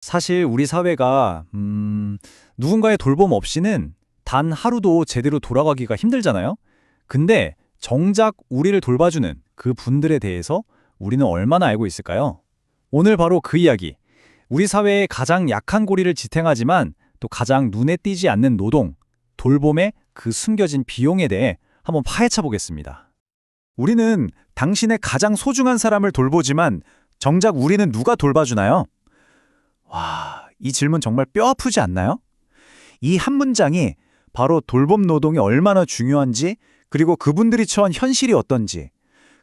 사실 우리 사회가 누군가의 돌봄 없이는 단 하루도 제대로 돌아가기가 힘들잖아요. 근데 정작 우리를 돌봐주는 그 분들에 대해서 우리는 얼마나 알고 있을까요? 오늘 바로 그 이야기. 우리 사회의 가장 약한 고리를 지탱하지만 또 가장 눈에 띄지 않는 노동, 돌봄의 그 숨겨진 비용에 대해 한번 파헤쳐 보겠습니다. 우리는 당신의 가장 소중한 사람을 돌보지만 정작 우리는 누가 돌봐주나요? 와, 이 질문 정말 뼈 아프지 않나요? 이 한 문장이 바로 돌봄 노동이 얼마나 중요한지, 그리고 그분들이 처한 현실이 어떤지,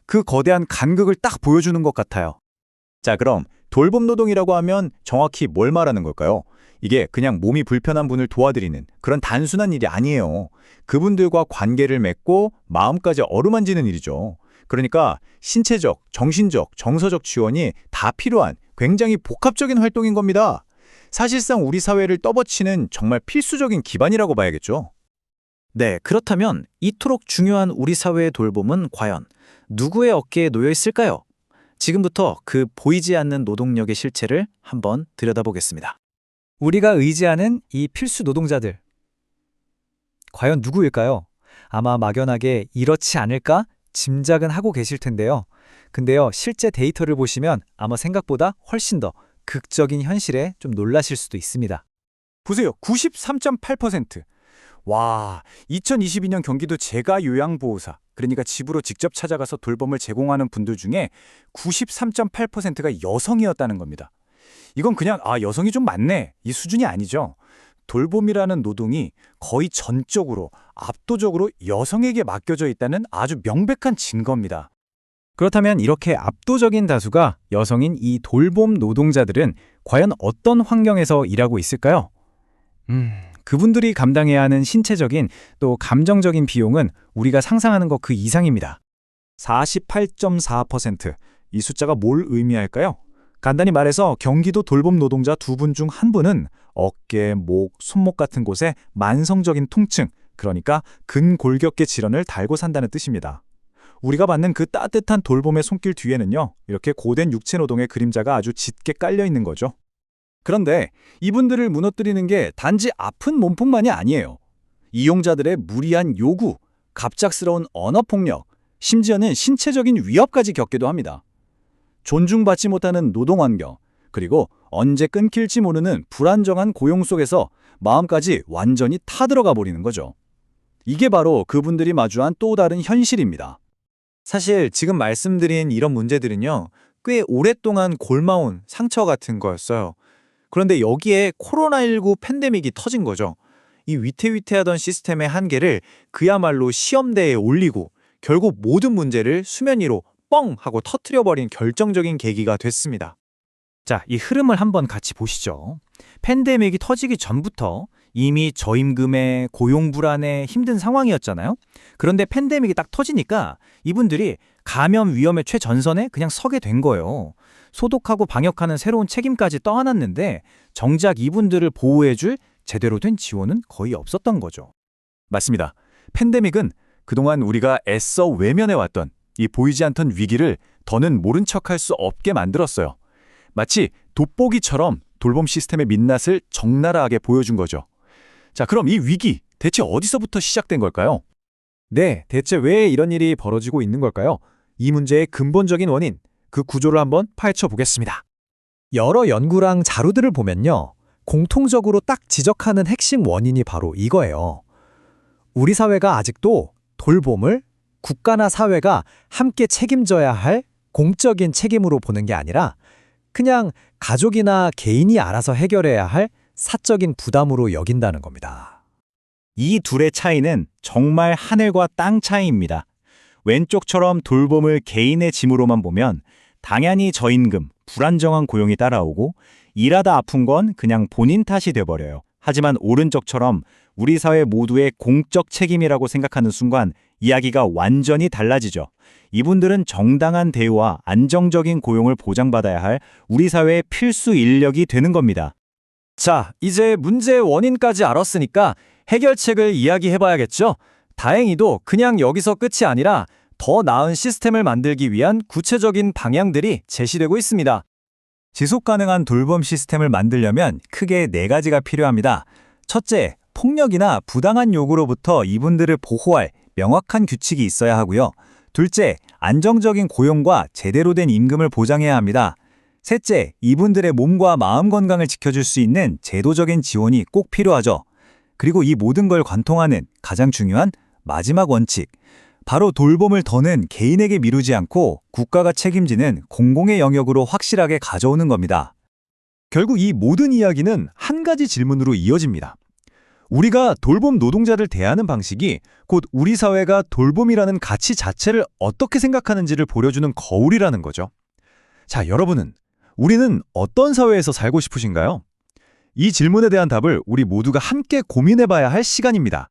그 거대한 간극을 딱 보여주는 것 같아요. 자, 그럼 돌봄 노동이라고 하면 정확히 뭘 말하는 걸까요? 이게 그냥 몸이 불편한 분을 도와드리는 그런 단순한 일이 아니에요. 그분들과 관계를 맺고 마음까지 어루만지는 일이죠. 그러니까 신체적, 정신적, 정서적 지원이 다 필요한 굉장히 복합적인 활동인 겁니다. 사실상 우리 사회를 떠받치는 정말 필수적인 기반이라고 봐야겠죠. 네, 그렇다면 이토록 중요한 우리 사회의 돌봄은 과연 누구의 어깨에 놓여 있을까요? 지금부터 그 보이지 않는 노동력의 실체를 한번 들여다보겠습니다. 우리가 의지하는 이 필수 노동자들. 과연 누구일까요? 아마 막연하게 이렇지 않을까 짐작은 하고 계실 텐데요. 근데요, 실제 데이터를 보시면 아마 생각보다 훨씬 더 극적인 현실에 좀 놀라실 수도 있습니다. 보세요. 93.8%. 와, 2022년 경기도 재가요양보호사, 그러니까 집으로 직접 찾아가서 돌봄을 제공하는 분들 중에 93.8%가 여성이었다는 겁니다. 이건 그냥 여성이 좀 많네, 이 수준이 아니죠. 돌봄이라는 노동이 거의 전적으로, 압도적으로 여성에게 맡겨져 있다는 아주 명백한 증거입니다. 그렇다면 이렇게 압도적인 다수가 여성인 이 돌봄 노동자들은 과연 어떤 환경에서 일하고 있을까요? 그분들이 감당해야 하는 신체적인 또 감정적인 비용은 우리가 상상하는 것 그 이상입니다. 48.4%. 이 숫자가 뭘 의미할까요? 간단히 말해서 경기도 돌봄 노동자 두 분 중 한 분은 어깨, 목, 손목 같은 곳에 만성적인 통증, 그러니까 근골격계 질환을 달고 산다는 뜻입니다. 우리가 받는 그 따뜻한 돌봄의 손길 뒤에는요, 이렇게 고된 육체 노동의 그림자가 아주 짙게 깔려 있는 거죠. 그런데 이분들을 무너뜨리는 게 단지 아픈 몸뿐만이 아니에요. 이용자들의 무리한 요구, 갑작스러운 언어폭력, 심지어는 신체적인 위협까지 겪기도 합니다. 존중받지 못하는 노동환경, 그리고 언제 끊길지 모르는 불안정한 고용 속에서 마음까지 완전히 타들어가 버리는 거죠. 이게 바로 그분들이 마주한 또 다른 현실입니다. 사실 지금 말씀드린 이런 문제들은요, 꽤 오랫동안 골마온 상처 같은 거였어요. 그런데 여기에 코로나19 팬데믹이 터진 거죠. 이 위태위태하던 시스템의 한계를 그야말로 시험대에 올리고 결국 모든 문제를 수면 위로 뻥 하고 터트려버린 결정적인 계기가 됐습니다. 자, 이 흐름을 한번 같이 보시죠. 팬데믹이 터지기 전부터 이미 저임금에 고용 불안에 힘든 상황이었잖아요. 그런데 팬데믹이 딱 터지니까 이분들이 감염 위험의 최전선에 그냥 서게 된 거예요. 소독하고 방역하는 새로운 책임까지 떠안았는데 정작 이분들을 보호해줄 제대로 된 지원은 거의 없었던 거죠. 맞습니다. 팬데믹은 그동안 우리가 애써 외면해왔던 이 보이지 않던 위기를 더는 모른 척할 수 없게 만들었어요. 마치 돋보기처럼 돌봄 시스템의 민낯을 적나라하게 보여준 거죠. 자, 그럼 이 위기 대체 어디서부터 시작된 걸까요? 네, 대체 왜 이런 일이 벌어지고 있는 걸까요? 이 문제의 근본적인 원인, 그 구조를 한번 파헤쳐 보겠습니다. 여러 연구랑 자료들을 보면요, 공통적으로 딱 지적하는 핵심 원인이 바로 이거예요. 우리 사회가 아직도 돌봄을 국가나 사회가 함께 책임져야 할 공적인 책임으로 보는 게 아니라 그냥 가족이나 개인이 알아서 해결해야 할 사적인 부담으로 여긴다는 겁니다. 이 둘의 차이는 정말 하늘과 땅 차이입니다. 왼쪽처럼 돌봄을 개인의 짐으로만 보면 당연히 저임금, 불안정한 고용이 따라오고 일하다 아픈 건 그냥 본인 탓이 돼버려요. 하지만 오른쪽처럼 우리 사회 모두의 공적 책임이라고 생각하는 순간 이야기가 완전히 달라지죠. 이분들은 정당한 대우와 안정적인 고용을 보장받아야 할 우리 사회의 필수 인력이 되는 겁니다. 자, 이제 문제의 원인까지 알았으니까 해결책을 이야기해봐야겠죠? 다행히도 그냥 여기서 끝이 아니라 더 나은 시스템을 만들기 위한 구체적인 방향들이 제시되고 있습니다. 지속 가능한 돌봄 시스템을 만들려면 크게 4가지가 필요합니다. 첫째, 폭력이나 부당한 요구로부터 이분들을 보호할 명확한 규칙이 있어야 하고요. 둘째, 안정적인 고용과 제대로 된 임금을 보장해야 합니다. 셋째, 이분들의 몸과 마음 건강을 지켜줄 수 있는 제도적인 지원이 꼭 필요하죠. 그리고 이 모든 걸 관통하는 가장 중요한 마지막 원칙, 바로 돌봄을 더는 개인에게 미루지 않고 국가가 책임지는 공공의 영역으로 확실하게 가져오는 겁니다. 결국 이 모든 이야기는 한 가지 질문으로 이어집니다. 우리가 돌봄 노동자를 대하는 방식이 곧 우리 사회가 돌봄이라는 가치 자체를 어떻게 생각하는지를 보여주는 거울이라는 거죠. 자, 여러분은 우리는 어떤 사회에서 살고 싶으신가요? 이 질문에 대한 답을 우리 모두가 함께 고민해봐야 할 시간입니다.